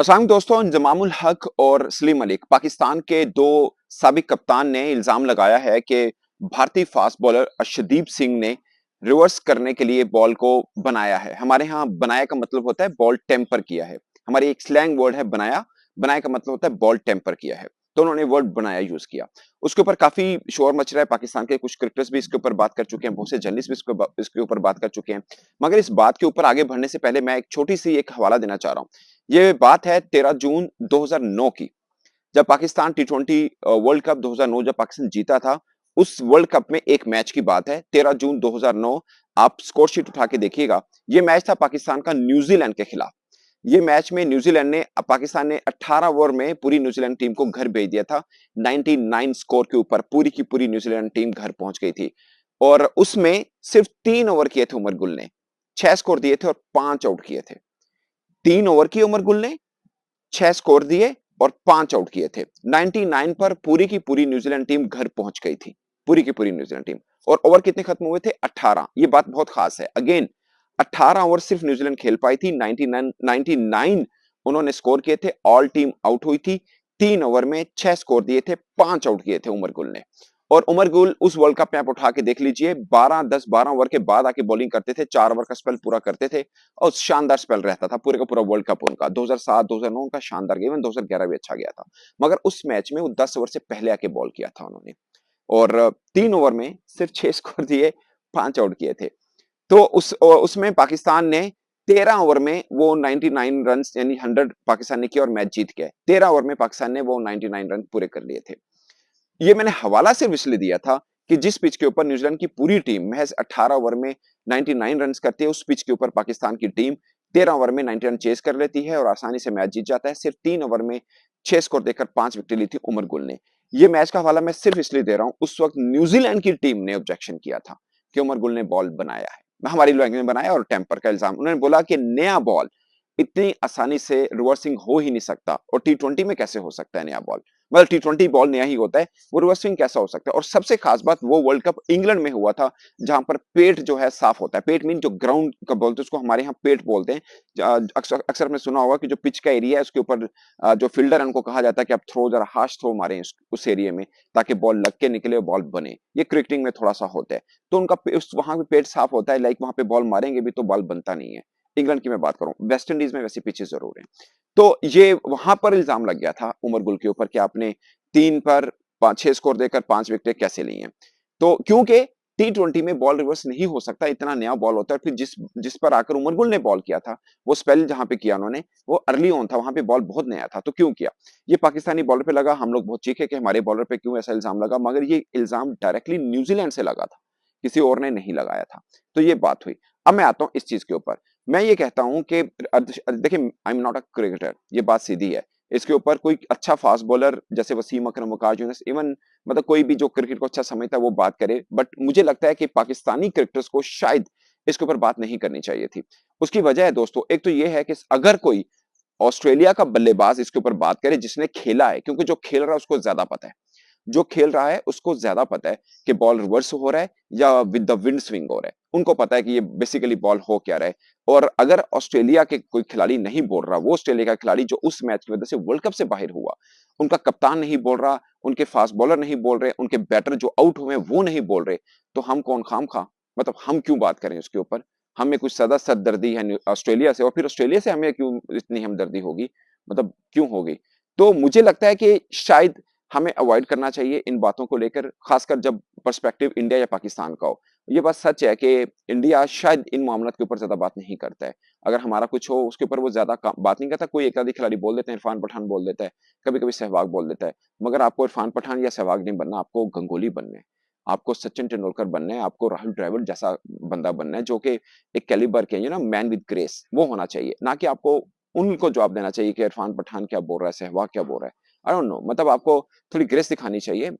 अस्सलाम दोस्तों, इंजमामुल हक और सलीम मलिक पाकिस्तान के दो साबिक कप्तान ने इल्जाम लगाया है कि भारतीय फास्ट बॉलर अर्शदीप सिंह ने रिवर्स करने के लिए बॉल को बनाया है। हमारे यहाँ बनाया का मतलब होता है बॉल टेम्पर किया है। हमारी एक स्लैंग वर्ड है बनाया। बनाया का मतलब होता है बॉल टेम्पर किया है। तो उन्होंने वर्ड बनाया यूज किया। उसके ऊपर काफी शोर मच रहा है। पाकिस्तान के कुछ क्रिकेटर्स भी इसके ऊपर बात कर चुके हैं, बहुत से जर्नलिस्ट भी इसके ऊपर बात कर चुके हैं। मगर इस बात के ऊपर आगे बढ़ने से पहले मैं एक छोटी सी एक हवाला देना चाह रहा हूँ। ये बात है 13 जून 2009 की, जब पाकिस्तान टी20 वर्ल्ड कप 2009 जब पाकिस्तान जीता था। उस वर्ल्ड कप में एक मैच की बात है, 13 जून 2009। आप स्कोर शीट उठा के देखिएगा। ये मैच था पाकिस्तान का न्यूजीलैंड के खिलाफ। ये मैच में पाकिस्तान ने 18 ओवर में पूरी न्यूजीलैंड टीम को घर भेज दिया था। 99 स्कोर के ऊपर पूरी की पूरी न्यूजीलैंड टीम घर पहुंच गई थी। और उसमें सिर्फ 3 ओवर किए थे उमर गुल ने, 6 स्कोर दिए थे और 5 आउट किए थे। 3 ओवर की उमर गुल ने 6 स्कोर दिए और 5 आउट किए थे। 99 पर पूरी की पूरी न्यूजीलैंड टीम घर पहुंच गई थी। पूरी की पूरी न्यूजीलैंड टीम। और ओवर कितने खत्म हुए थे? 18। ये बात बहुत खास है। अगेन 18 ओवर सिर्फ न्यूजीलैंड खेल पाई थी। 99 उन्होंने स्कोर किए थे। ऑल टीम आउट हुई थी। 3 ओवर में 6 स्कोर दिए थे, 5 आउट किए थे उमर गुल ने। और उमर गुल उस वर्ल्ड कप में आप उठा के देख लीजिए, 12 ओवर के बाद आके बॉलिंग करते थे, 4 ओवर का स्पेल पूरा करते थे और शानदार स्पेल रहता था पूरे का पूरा वर्ल्ड कप उनका। 2007 2009 का शानदार गया, इवन 2011 भी अच्छा गया था। मगर उस मैच में वो 10 ओवर से पहले आके बॉल किया था उन्होंने। और 3 ओवर में सिर्फ 6 स्कोर दिए, 5 आउट किए थे। तो उसमें पाकिस्तान ने 13 ओवर में वो 99 रन यानी 100 पाकिस्तान ने किया और मैच जीत गए। 13 ओवर में पाकिस्तान ने वो 99 रन पूरे कर लिए थे। ये मैंने हवाला सिर्फ इसलिए दिया था कि जिस पिच के ऊपर न्यूजीलैंड की पूरी टीम महज 18 ओवर में 99 रन करती है, उस पिच के ऊपर पाकिस्तान की टीम 13 ओवर में 90 रन चेस कर लेती है और आसानी से मैच जीत जाता है। सिर्फ 3 ओवर में 6 स्कोर देकर 5 विकेट ली थी उमर गुल ने। ये मैच का हवाला मैं सिर्फ इसलिए दे रहा हूं, उस वक्त न्यूजीलैंड की टीम ने ऑब्जेक्शन किया था कि उमर गुल ने बॉल बनाया है, हमारी लैंग्वेज में बनाया, और टेम्पर का इल्जाम। उन्होंने बोला कि नया बॉल इतनी आसानी से रिवर्सिंग हो ही नहीं सकता, और टी20 में कैसे हो सकता है नया बॉल? मतलब टी20 बॉल नया ही होता है, वो रिवर्सिंग कैसा हो सकता है? और सबसे खास बात, वो वर्ल्ड कप इंग्लैंड में हुआ था, जहां पर पेट जो है साफ होता है। पेट मीन जो ग्राउंड का बोलते हैं, उसको हमारे यहाँ पेट बोलते हैं। अक्सर अक्सर आपने सुना होगा कि जो पिच का एरिया है उसके ऊपर जो फील्डर है उनको कहा जाता है कि आप थ्रो जरा हार्श थ्रो मारें उस एरिया में, ताकि बॉल लग के निकले और बॉल बने। ये क्रिकेटिंग में थोड़ा सा होता है। तो उनका वहां पे पेट साफ होता है, लाइक वहां पे बॉल मारेंगे भी तो बॉल बनता नहीं है। इंग्लैंड की मैं बात करूं, वेस्ट इंडीज में वैसी पिचेस जरूर है। तो ये वहां पर इल्जाम लग गया था उमर गुल के ऊपर कि आपने 3 पर 6 स्कोर देकर 5 विकेट कैसे ली हैं। तो क्योंकि टी20 में बॉल रिवर्स नहीं हो सकता, इतना नया बॉल होता है। फिर जिस जिस पर आकर उमर गुल ने बॉल किया था, वो स्पेल जहां पे किया उन्होंने, वो अर्ली ऑन था, वहां पे बॉल बहुत नया था। तो क्यों किया? ये पाकिस्तानी बॉलर पे लगा। हम लोग बहुत चीखे कि हमारे बॉलर पे क्यों ऐसा इल्जाम लगा, मगर ये इल्जाम डायरेक्टली न्यूजीलैंड से लगा था, किसी और ने नहीं लगाया था। तो ये बात हुई। अब मैं आता हूं इस चीज के ऊपर। मैं ये कहता हूं कि देखिए, I am not a cricketer, ये बात सीधी है। इसके ऊपर कोई अच्छा फास्ट बॉलर जैसे वसीम अकरम, वकास यूनिस, इवन मतलब कोई भी जो क्रिकेट को अच्छा समझता है वो बात करे। बट मुझे लगता है कि पाकिस्तानी क्रिकेटर्स को शायद इसके ऊपर बात नहीं करनी चाहिए थी। उसकी वजह है दोस्तों, एक तो ये है कि अगर कोई ऑस्ट्रेलिया का बल्लेबाज इसके ऊपर बात करे जिसने खेला है, क्योंकि जो खेल रहा है उसको ज्यादा पता है। जो खेल रहा है उसको ज्यादा पता है कि बॉल रिवर्स हो रहा है या विद द विंड स्विंग हो रहा है। उनको पता है कि ये बेसिकली बॉल हो क्या रहा है। और अगर ऑस्ट्रेलिया के कोई खिलाड़ी नहीं बोल रहा, वो ऑस्ट्रेलिया का खिलाड़ी जो उस मैच की वजह से वर्ल्ड कप से बाहर हुआ, उनका कप्तान नहीं बोल रहा, उनके फास्ट बॉलर नहीं बोल रहे, उनके बैटर जो आउट हुए वो नहीं बोल रहे, तो हम कौन खाम खा, मतलब हम क्यों बात करें उसके ऊपर? हमें कुछ ज्यादा सरदर्दी है ऑस्ट्रेलिया से, और फिर ऑस्ट्रेलिया से हमें क्यों इतनी हमदर्दी होगी? मतलब क्यों होगी? तो मुझे लगता है कि शायद हमें अवॉइड करना चाहिए इन बातों को लेकर, खासकर जब पर्सपेक्टिव इंडिया या पाकिस्तान का हो। ये बात सच है कि इंडिया शायद इन मामलों के ऊपर ज्यादा बात नहीं करता है। अगर हमारा कुछ हो उसके ऊपर वो ज्यादा बात नहीं करता। कोई एक आधी खिलाड़ी बोल देते हैं, इरफान पठान बोल देता है, कभी कभी सहवाग बोल देता है। मगर आपको इरफान पठान या सहवाग नहीं बनना, आपको गंगोली बनना है, आपको सचिन तेंदुलकर बनना है, आपको राहुल द्रविड़ जैसा बंदा बनना है, जो कि एक कैलिबर के मैन विद ग्रेस वो होना चाहिए। ना कि आपको उनको जवाब देना चाहिए कि इरफान पठान क्या बोल रहा है, सहवाग क्या बोल रहा है। आई डोंट नो, मतलब आपको थोड़ी ग्रेस दिखानी चाहिए।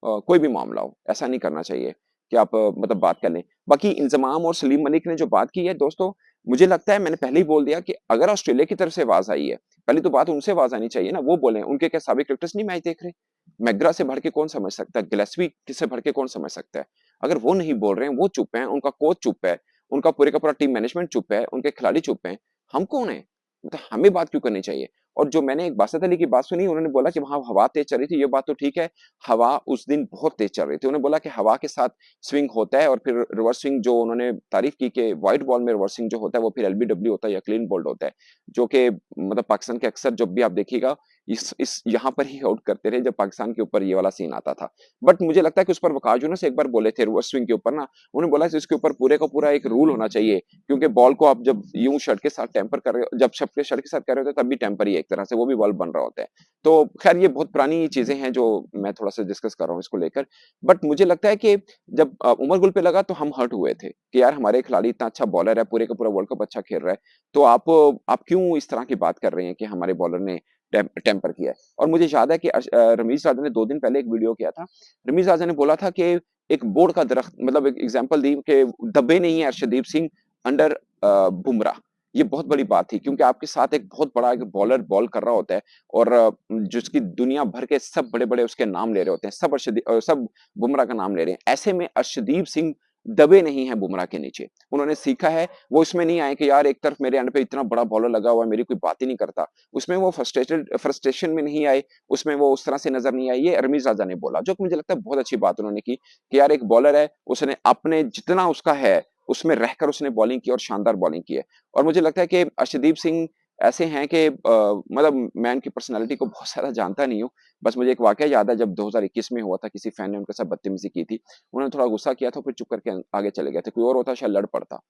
कोई भी मामला हो, ऐसा नहीं करना चाहिए कि आप मतलब बात कर लें। बाकी इंजमाम और सलीम मलिक ने जो बात की है दोस्तों, मुझे लगता है मैंने पहले ही बोल दिया कि अगर ऑस्ट्रेलिया की तरफ से आवाज आई है, पहली तो बात उनसे आवाज आनी चाहिए ना, वो बोले। उनके क्या साबिक क्रिकेटर्स नहीं मैच देख रहे? मैकग्रा से बढ़ के कौन समझ सकता है, गिलेस्पी से बढ़ के कौन समझ सकता है? अगर वो नहीं बोल रहे हैं, वो चुप है, उनका कोच चुप है, उनका पूरे का पूरा टीम मैनेजमेंट चुप है, उनके खिलाड़ी चुप हैं, हम कौन है? मतलब हमें बात क्यों करनी चाहिए? और जो मैंने एक बासित अली की बात सुनी, उन्होंने बोला कि वहाँ हवा तेज चल रही थी, ये बात तो ठीक है, हवा उस दिन बहुत तेज चल रही थी। उन्होंने बोला कि हवा के साथ स्विंग होता है और फिर रिवर्स स्विंग जो उन्होंने तारीफ की कि व्हाइट बॉल में रिवर्स स्विंग जो होता है वो फिर एलबीडब्ल्यू होता है या क्लीन बोल्ड होता है, जो कि मतलब पाकिस्तान के अक्सर जब भी आप देखिएगा इस यहाँ पर ही आउट करते रहे जब पाकिस्तान के ऊपर ये वाला सीन आता था। बट मुझे लगता है कि उस पर वकास यूनुस एक बार बोले थे रिवर्स स्विंग के ऊपर ना, उन्होंने बोला कि इसके ऊपर पूरे का पूरा एक रूल होना चाहिए, क्योंकि बॉल को आप जब यूं शर्ट के साथ टेम्पर कर रहे हो, जब शर्ट के साथ कर रहे होते हैं तब भी टेम्पर ही है एक तरह से, वो भी बॉल बन रहा होता है। तो खैर ये बहुत पुरानी चीजें हैं जो मैं थोड़ा सा डिस्कस कर रहा हूँ इसको लेकर। बट मुझे लगता है कि जब उमर गुल पे लगा तो हम हर्ट हुए थे कि यार हमारे खिलाड़ी इतना अच्छा बॉलर है, पूरे का पूरा वर्ल्ड कप अच्छा खेल रहा है, तो आप क्यों इस तरह की बात कर रहे हैं कि हमारे बॉलर ने टेम्पर किया है। और मुझे याद है कि रमीज राजा ने 2 दिन पहले एक वीडियो किया था। रमीज राजा ने बोला था कि एक बोर्ड का दरख्त, मतलब एक एग्जांपल दी कि दबे नहीं है अर्शदीप सिंह अंडर बुमराह। ये बहुत बड़ी बात थी क्योंकि आपके साथ एक बहुत बड़ा एक बॉलर बॉल कर रहा होता है और जिसकी दुनिया भर के सब बड़े-बड़े उसके नाम ले रहे होते हैं, सब बुमराह का नाम ले रहे हैं। ऐसे में अर्शदीप सिंह दबे नहीं हैं बुमराह के नीचे। उन्होंने सीखा है, वो इसमें नहीं आए कि यार एक तरफ मेरे एंड पे इतना बड़ा बॉलर लगा हुआ है, मेरी कोई बात ही नहीं करता। उसमें वो फ्रस्ट्रेशन में नहीं आए, उसमें वो उस तरह से नज़र नहीं आई। ये रमीज़ राजा ने बोला, जो कि मुझे लगता है बहुत अच्छी बात उन्होंने की कि यार एक बॉलर है, उसने अपने जितना उसका है, उसमें रहकर उसने बॉलिंग की और शानदार बॉलिंग की है। और मुझे लगता है कि अर्शदीप सिंह ऐसे हैं कि मतलब मैं उनकी पर्सनैलिटी को बहुत ज़्यादा जानता नहीं हूँ। बस मुझे एक वाकया याद है जब 2021 में हुआ था, किसी फैन ने उनके साथ बदतमीज़ी की थी। उन्होंने थोड़ा गुस्सा किया था, फिर चुप करके आगे चले गए थे। कोई और होता शायद लड़ पड़ता।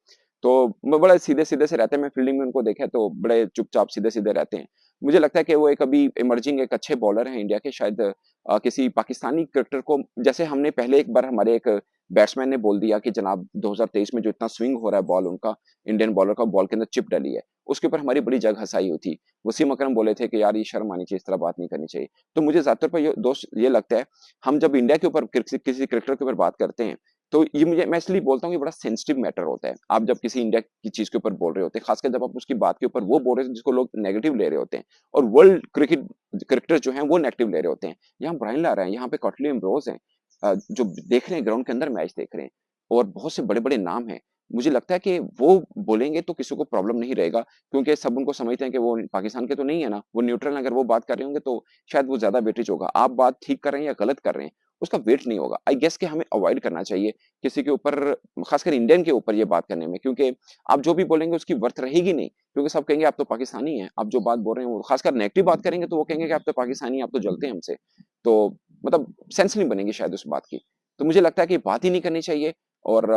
तो वो बड़े सीधे-सीधे से रहते हैं, मैं फील्डिंग में उनको देखा है तो बड़े चुपचाप सीधे-सीधे रहते हैं। मुझे लगता है कि वो एक अभी इमर्जिंग एक अच्छे बॉलर हैं इंडिया के, शायद किसी पाकिस्तानी क्रिकेटर को, जैसे हमने पहले एक बार हमारे एक बैट्समैन ने बोल दिया कि जनाब 2023 में जो इतना स्विंग हो रहा है बॉल उनका, इंडियन बॉलर का बॉल के अंदर चिप डली है। उसके ऊपर हमारी बड़ी जग हँसाई हुई थी। वसीम अकरम बोले थे कि यार ये शर्म आनी चाहिए, इस तरह बात नहीं करनी चाहिए। तो मुझे ज़्यादातर पर ये दोस्त ये लगता है, हम जब इंडिया के ऊपर किसी क्रिकेटर के ऊपर बात करते हैं, तो ये मैं इसलिए बोलता हूँ, ये बड़ा सेंसिटिव मैटर होता है। आप जब किसी इंडिया की चीज़ के ऊपर बोल रहे होते हैं, खासकर जब आप उसकी बात के ऊपर वो बोल रहे हैं जिसको लोग नेगेटिव ले रहे होते हैं और वर्ल्ड क्रिकेटर जो हैं वो नेगेटिव ले रहे होते हैं। यहाँ ब्रायन लारा हैं, यहाँ पे कॉटली एम्ब्रोज हैं, जो देख रहे हैं ग्राउंड के अंदर मैच देख रहे हैं और बहुत से बड़े-बड़े नाम हैं। मुझे लगता है कि वो बोलेंगे तो किसी को प्रॉब्लम नहीं रहेगा, क्योंकि सब उनको समझते हैं कि वो पाकिस्तान के तो नहीं है ना, वो न्यूट्रल हैं, अगर वो बात कर रहे होंगे तो शायद वो ज़्यादा वेटेज होगा। आप बात ठीक कर रहे हैं या गलत कर रहे हैं, उसका वेट नहीं होगा। आई गेस कि हमें अवॉइड करना चाहिए किसी के ऊपर, खासकर इंडियन के ऊपर ये बात करने में, क्योंकि आप जो भी बोलेंगे उसकी वर्थ रहेगी नहीं, क्योंकि सब कहेंगे आप तो पाकिस्तानी हैं, आप जो बात बोल रहे हैं वो खासकर नेगेटिव बात करेंगे तो वो कहेंगे कि आप तो पाकिस्तानी हैं, आप तो जलते हैं हमसे। तो मतलब सेंस नहीं बनेगी शायद उस बात की। तो मुझे लगता है कि बात ही नहीं करनी चाहिए और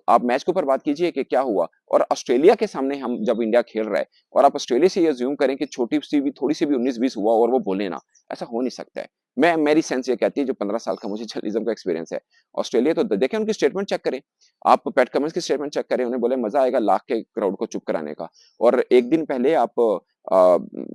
आप मैच के ऊपर बात कीजिए कि क्या हुआ। और ऑस्ट्रेलिया के सामने हम जब इंडिया खेल रहा है और आप ऑस्ट्रेलिया से ये अज्यूम करें कि छोटी-सी भी, थोड़ी-सी भी 19-20 हुआ और वो बोले ना, ऐसा हो नहीं सकता है। मेरी सेंस ये कहती है, जो 15 साल का मुझे जर्नलिज्म का एक्सपीरियंस है। ऑस्ट्रेलिया तो देखें उनकी स्टेटमेंट चेक करें। आप पैट कमिंस की स्टेटमेंट चेक करें, उन्हें बोले मज़ा आएगा लाख के क्राउड को चुप कराने का। और 1 दिन पहले आप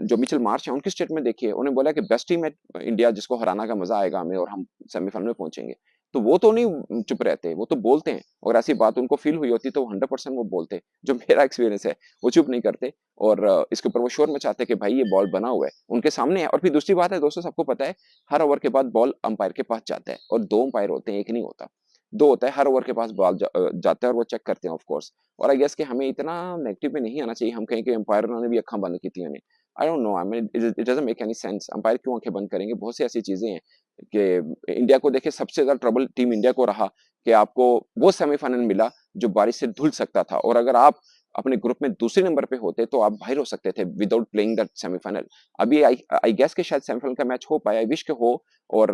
जो मिचेल मार्श हैं उनकी स्टेटमेंट देखिए, उन्हें बोला कि बेस्ट टीम है इंडिया, जिसको हराना का मज़ा आएगा हमें और हम सेमीफाइनल में पहुँचेंगे। तो वो तो नहीं चुप रहते, वो तो बोलते हैं और ऐसी बात उनको फ़ील हुई होती तो 100% वो बोलते। जो मेरा एक्सपीरियंस है, वो चुप नहीं करते और इसके ऊपर वो शोर मचाते कि भाई ये बॉल बना हुआ है, उनके सामने है। और फिर दूसरी बात है दोस्तों, सबको पता है हर ओवर के बाद बॉल अंपायर के पास जाता है और 2 अंपायर होते हैं, 1 नहीं होता। 2 होता है, हर ओवर के पास बॉल जाता है और वो चेक करते हैं ऑफ कोर्स। और आई गेस कि हमें इतना नेगेटिव में नहीं आना चाहिए, हम कहें कि अंपायरों ने भी आँखें बंद की थी हमें। I don't know, I mean it doesn't make any sense, umpire क्यों आँखें बंद करेंगे? बहुत सी ऐसी चीज़ें हैं कि इंडिया को देखिए, सबसे ज़्यादा ट्रबल टीम इंडिया को रहा कि आपको वो सेमीफाइनल मिला जो बारिश से धुल सकता था, और अगर आप अपने ग्रुप में दूसरे नंबर पे होते तो आप बाहर हो सकते थे विदाउट प्लेइंग दैट सेमीफाइनल। अभी आई आई गेस कि शायद सेमीफाइनल का मैच हो पाए, आई विश के हो और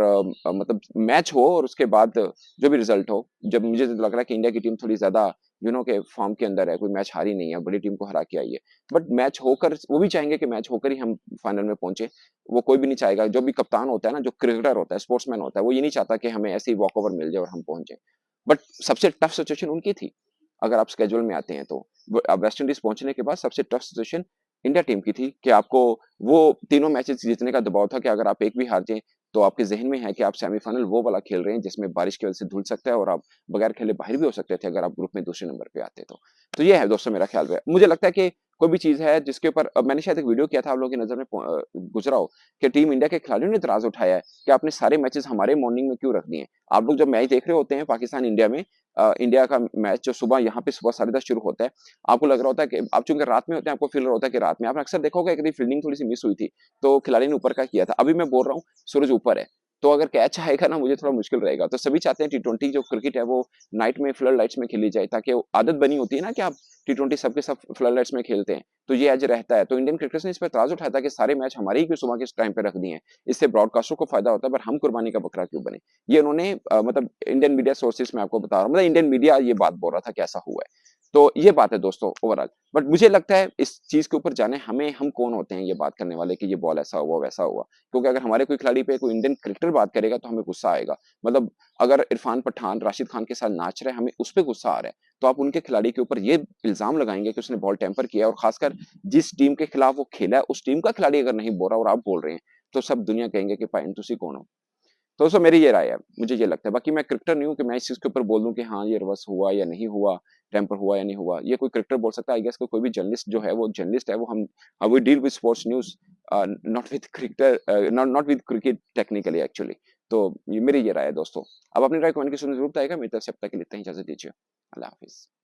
मतलब मैच हो और उसके बाद जो भी रिजल्ट हो, जब मुझे तो लग रहा है कि इंडिया की टीम थोड़ी ज़्यादा के फॉर्म के अंदर है, कोई मैच हारी नहीं है, बड़ी टीम को हरा के आई है। बट मैच होकर वो भी चाहेंगे कि मैच होकर ही हम फाइनल में पहुंचे। वो कोई भी नहीं चाहेगा, जो भी कप्तान होता है ना, जो क्रिकेटर होता है, स्पोर्ट्समैन होता है, वो ये नहीं चाहता कि हमें ऐसे ही वॉक ओवर मिल जाए और हम पहुंच जाए। बट सबसे टफ सिचुएशन उनकी थी, अगर आप स्केड्यूल में आते हैं तो। वेस्ट इंडीज पहुंचने के बाद सबसे टफ सिचुएशन इंडिया टीम की थी कि आपको वो तीनों मैचेस जीतने का दबाव था कि अगर आप एक भी हार जाएं तो आपके ज़हन में है कि आप सेमीफाइनल वो वाला खेल रहे हैं जिसमें बारिश की वजह से धुल सकता है और आप बगैर खेले बाहर भी हो सकते थे अगर आप ग्रुप में दूसरे नंबर पे आते तो। तो ये है दोस्तों मेरा ख्याल है। मुझे लगता है कि कोई भी चीज़ है जिसके ऊपर मैंने शायद एक वीडियो किया था, आप लोगों की नज़र में गुज़रा हो कि टीम इंडिया के खिलाड़ियों ने इतराज़ उठाया है कि आपने सारे मैचेज़ हमारे मॉर्निंग में क्यों रख दिए हैं? आप लोग जब मैच देख रहे होते हैं पाकिस्तान इंडिया में, इंडिया का मैच जो सुबह यहाँ पे सुबह 10:30 शुरू होता है, आपको लग रहा होता है कि आप चूँकि रात में होते हैं, आपको फ़ील हो रहा होता है कि रात में। आपने अक्सर देखा होगा, एक आधी फील्डिंग थोड़ी-सी मिस हुई थी, तो खिलाड़ी ने ऊपर का किया था। अभी मैं बोल रहा हूँ, सूरज ऊपर है, तो अगर कैच आएगा ना, मुझे थोड़ा मुश्किल रहेगा। तो सभी चाहते हैं टी20 जो क्रिकेट है वो नाइट में फ्लड लाइट्स में खेली जाए, ताकि वो आदत बनी होती है ना कि आप टी20 सब के सब फ्लड लाइट्स में खेलते हैं, तो ये एज रहता है। तो इंडियन क्रिकेटर्स ने इस पे एतराज़ उठाया था कि सारे मैच हमारे ही क्यों सुबह के इस टाइम पे रख दिए हैं। इससे ब्रॉडकास्टर को फ़ायदा होता है, पर हम कुर्बानी का बकरा क्यों बने? ये उन्होंने मतलब इंडियन मीडिया सोर्सेज़ मैं आपको बता रहा हूँ, मतलब इंडियन मीडिया ये बात बोल रहा था कि ऐसा हुआ है। तो ये बात है दोस्तों ओवरऑल। बट मुझे लगता है इस चीज़ के ऊपर जाने हमें, हम कौन होते हैं ये बात करने वाले कि ये बॉल ऐसा हुआ, वैसा हुआ। क्योंकि अगर हमारे कोई खिलाड़ी पे कोई इंडियन क्रिकेटर बात करेगा तो हमें गुस्सा आएगा। मतलब अगर इरफान पठान राशिद खान के साथ नाच रहे हैं, हमें उस पे गुस्सा आ रहा है, तो आप उनके खिलाड़ी के ऊपर ये इल्ज़ाम लगाएँगे कि उसने बॉल टेम्पर किया है, और ख़ासकर जिस टीम के खिलाफ वो खेला है, उस टीम का खिलाड़ी अगर नहीं बोल रहा और आप बोल रहे हैं, तो सब दुनिया कहेंगे कि भाई तुसी कौन हो? तो दोस्तों मेरी ये राय है, मुझे ये लगता है। बाकी मैं क्रिकेटर नहीं हूँ कि मैं इस चीज़ के ऊपर बोल दूँ कि हाँ, ये रिवर्स हुआ या नहीं हुआ, टेम्पर हुआ या नहीं हुआ। ये कोई क्रिकेटर बोल सकता है, आई गेस कोई भी जर्नलिस्ट जो है वो जर्नलिस्ट है, वो हम we deal with sports news, not with cricketer, not with cricket technically actually. तो ये मेरी ये राय है दोस्तों। आप अपनी राय कमेंट के सेक्शन में ज़रूर बताइएगा। मेरी तरफ से अब तक के लिए इतना ही, इजाज़त दीजिए। अल्लाह हाफ़िज़।